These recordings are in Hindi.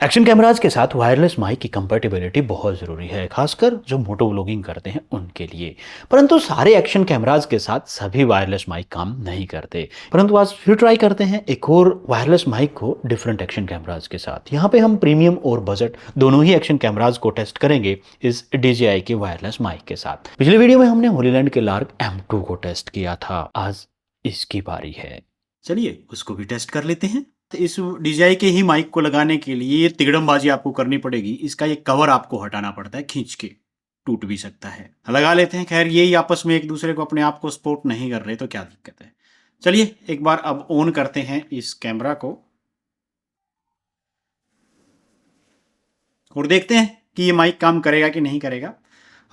एक्शन कैमराज के साथ वायरलेस माइक की कंपैटिबिलिटी बहुत ज़रूरी है, खासकर जो मोटो व्लॉगिंग करते हैं उनके लिए। परंतु सारे एक्शन कैमराज के साथ सभी वायरलेस माइक काम नहीं करते। परंतु आज फिर ट्राई करते हैं एक और वायरलेस माइक को डिफरेंट एक्शन कैमराज के साथ। यहाँ पे हम प्रीमियम और बजट दोनों ही एक्शन कैमराज को टेस्ट करेंगे इस DJI के वायरलेस माइक के साथ। पिछले वीडियो में हमने होलीलैंड के लार्क M2 को टेस्ट किया था, आज इसकी बारी है। चलिए उसको भी टेस्ट कर लेते हैं। तो इस DJI के ही माइक को लगाने के लिए ये तिगड़मबाजी आपको करनी पड़ेगी। इसका ये कवर आपको हटाना पड़ता है, खींच के टूट भी सकता है। लगा लेते हैं। खैर यही आपस में एक दूसरे को अपने आप को सपोर्ट नहीं कर रहे तो क्या दिक्कत है। चलिए एक बार अब ऑन करते हैं इस कैमरा को और देखते हैं कि ये माइक काम करेगा कि नहीं करेगा।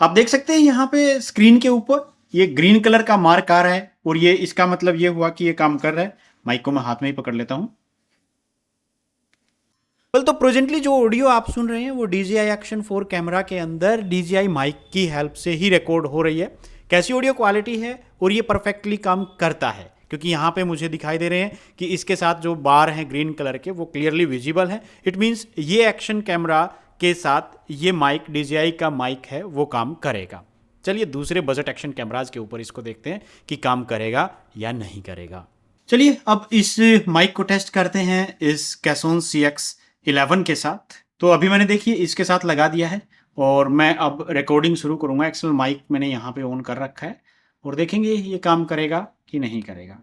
आप देख सकते हैं यहाँ पे स्क्रीन के ऊपर ये ग्रीन कलर का मार्क आ रहा है और ये इसका मतलब ये हुआ कि ये काम कर रहा है। माइक को मैं हाथ में ही पकड़ लेता हूँ। तो प्रेजेंटली जो ऑडियो आप सुन रहे हैं वो DJI Action 4 कैमरा के अंदर DJI माइक की हेल्प से ही रिकॉर्ड हो रही है। कैसी ऑडियो क्वालिटी है और ये परफेक्टली काम करता है, क्योंकि यहाँ पे मुझे दिखाई दे रहे हैं कि इसके साथ जो बार हैं ग्रीन कलर के वो क्लियरली विजिबल हैं। इट मीन्स ये एक्शन कैमरा के साथ ये माइक DJI का माइक है वो काम करेगा। चलिए दूसरे बजट एक्शन कैमराज के ऊपर इसको देखते हैं कि काम करेगा या नहीं करेगा। चलिए अब इस माइक को टेस्ट करते हैं इस कैसोन CX11 के साथ। तो अभी मैंने देखिए इसके साथ लगा दिया है और मैं अब रिकॉर्डिंग शुरू करूंगा। एक्चुअल माइक मैंने यहाँ पे ऑन कर रखा है और देखेंगे ये काम करेगा कि नहीं करेगा।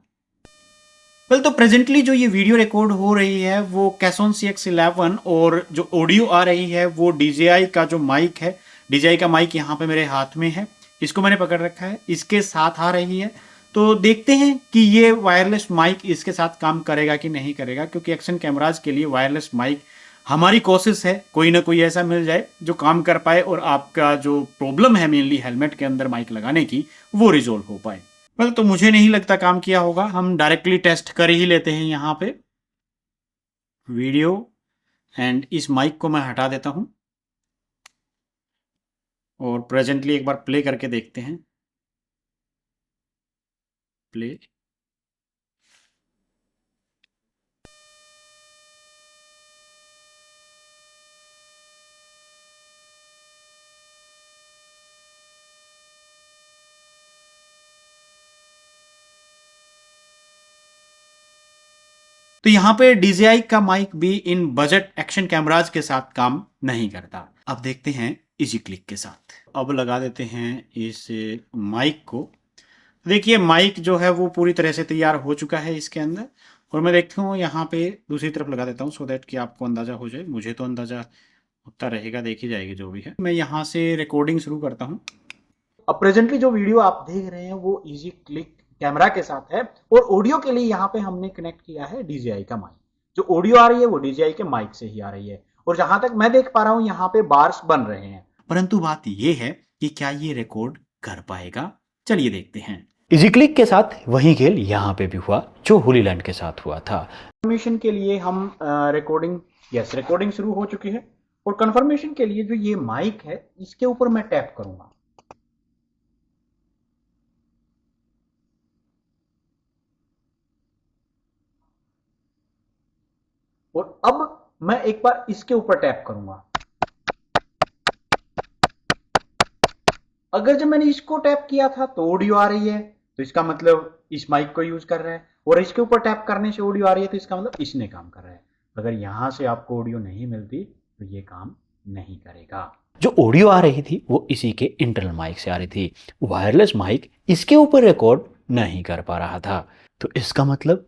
तो प्रेजेंटली जो ये वीडियो रिकॉर्ड हो रही है वो कैसोन CX11 और जो ऑडियो आ रही है वो DJI का जो माइक है, DJI का माइक यहाँ पे मेरे हाथ में है, इसको मैंने पकड़ रखा है, इसके साथ आ रही है। तो देखते हैं कि ये वायरलेस माइक इसके साथ काम करेगा कि नहीं करेगा, क्योंकि एक्शन कैमराज के लिए वायरलेस माइक हमारी कोशिश है कोई ना कोई ऐसा मिल जाए जो काम कर पाए और आपका जो प्रॉब्लम है मेनली हेलमेट के अंदर माइक लगाने की वो रिजोल्व हो पाए। तो मुझे नहीं लगता काम किया होगा। हम डायरेक्टली टेस्ट कर ही लेते हैं यहाँ पे वीडियो एंड इस माइक को मैं हटा देता हूँ और प्रेजेंटली एक बार प्ले करके देखते हैं। प्ले। तो यहाँ पे DJI का माइक भी इन बजट एक्शन कैमराज के साथ काम नहीं करता। अब देखते हैं इजी क्लिक के साथ। अब लगा देते हैं इस माइक को। देखिए माइक जो है वो पूरी तरह से तैयार हो चुका है इसके अंदर और मैं देखता हूँ यहाँ पे दूसरी तरफ लगा देता हूँ सो दैट कि आपको अंदाज़ा हो जाए। मुझे तो अंदाज़ा होता रहेगा, देखी जाएगी जो भी है। मैं यहाँ से रिकॉर्डिंग शुरू करता हूँ। अब प्रेजेंटली जो वीडियो आप देख रहे हैं वो इजी क्लिक कैमरा के साथ है और ऑडियो के लिए यहाँ पे हमने कनेक्ट किया है DJI का माइक। जो ऑडियो आ रही है वो DJI के माइक से ही आ रही है और जहां तक मैं देख पा रहा हूं यहाँ पे बार्स बन रहे हैं। परंतु बात ये है कि क्या ये रिकॉर्ड कर पाएगा। चलिए देखते हैं। इजी क्लिक के साथ वही खेल यहाँ पे भी हुआ जो होलीलैंड के साथ हुआ था। कंफर्मेशन के लिए हम रिकॉर्डिंग शुरू हो चुकी है और कंफर्मेशन के लिए जो ये माइक है इसके ऊपर मैं टैप करूंगा और अब मैं एक बार इसके ऊपर टैप करूंगा। अगर जब मैंने इसको टैप किया था तो ऑडियो आ रही है तो इसका मतलब इस माइक को यूज कर रहा है और इसके ऊपर टैप करने से ऑडियो आ रही है तो इसका मतलब इसने काम कर रहा है। अगर यहां से आपको ऑडियो नहीं मिलती तो ये काम नहीं करेगा। जो ऑडियो आ रही थी वो इसी के इंटरनल माइक से आ रही थी। वायरलेस माइक इसके ऊपर रिकॉर्ड नहीं कर पा रहा था। तो इसका मतलब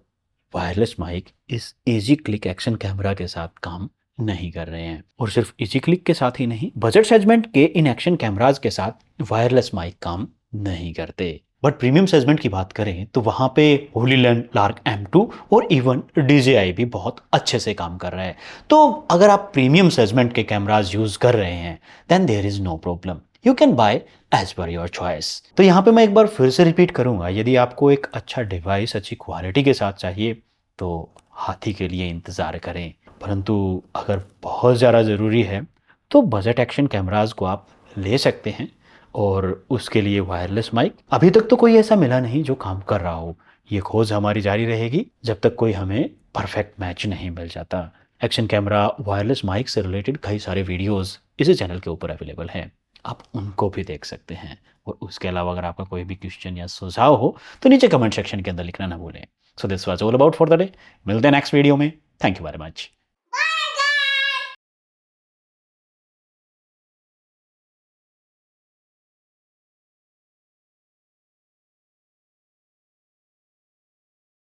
वायरलेस माइक इस इजी क्लिक एक्शन कैमरा के साथ काम नहीं कर रहे हैं। और सिर्फ इजी क्लिक के साथ ही नहीं, बजट सेगमेंट के इन एक्शन कैमराज के साथ वायरलेस माइक काम नहीं करते। बट प्रीमियम सेगमेंट की बात करें तो वहां पे होलीलैंड लार्क M2 और इवन DJI भी बहुत अच्छे से काम कर रहा है। तो अगर आप प्रीमियम सेगमेंट के कैमराज यूज कर रहे हैं then there is no problem, you can buy as per your choice. तो यहाँ पे मैं एक बार फिर से रिपीट करूंगा, यदि आपको एक अच्छा डिवाइस अच्छी क्वालिटी के साथ चाहिए तो हाथी के लिए इंतज़ार करें। परंतु अगर बहुत ज़्यादा ज़रूरी है तो बजट एक्शन कैमराज को आप ले सकते हैं और उसके लिए वायरलेस माइक अभी तक तो कोई ऐसा मिला नहीं जो काम कर रहा हो। ये खोज हमारी जारी रहेगी जब तक कोई हमें परफेक्ट मैच नहीं मिल जाता। एक्शन कैमरा, वायरलेस माइक से रिलेटेड कई सारे वीडियोस इसी चैनल के ऊपर अवेलेबल हैं, आप उनको भी देख सकते हैं। और उसके अलावा अगर आपका कोई भी क्वेश्चन या सुझाव हो तो नीचे कमेंट सेक्शन के अंदर लिखना ना भूलें। So this was all about for the day. मिलते हैं नेक्स्ट वीडियो में। Thank you very much.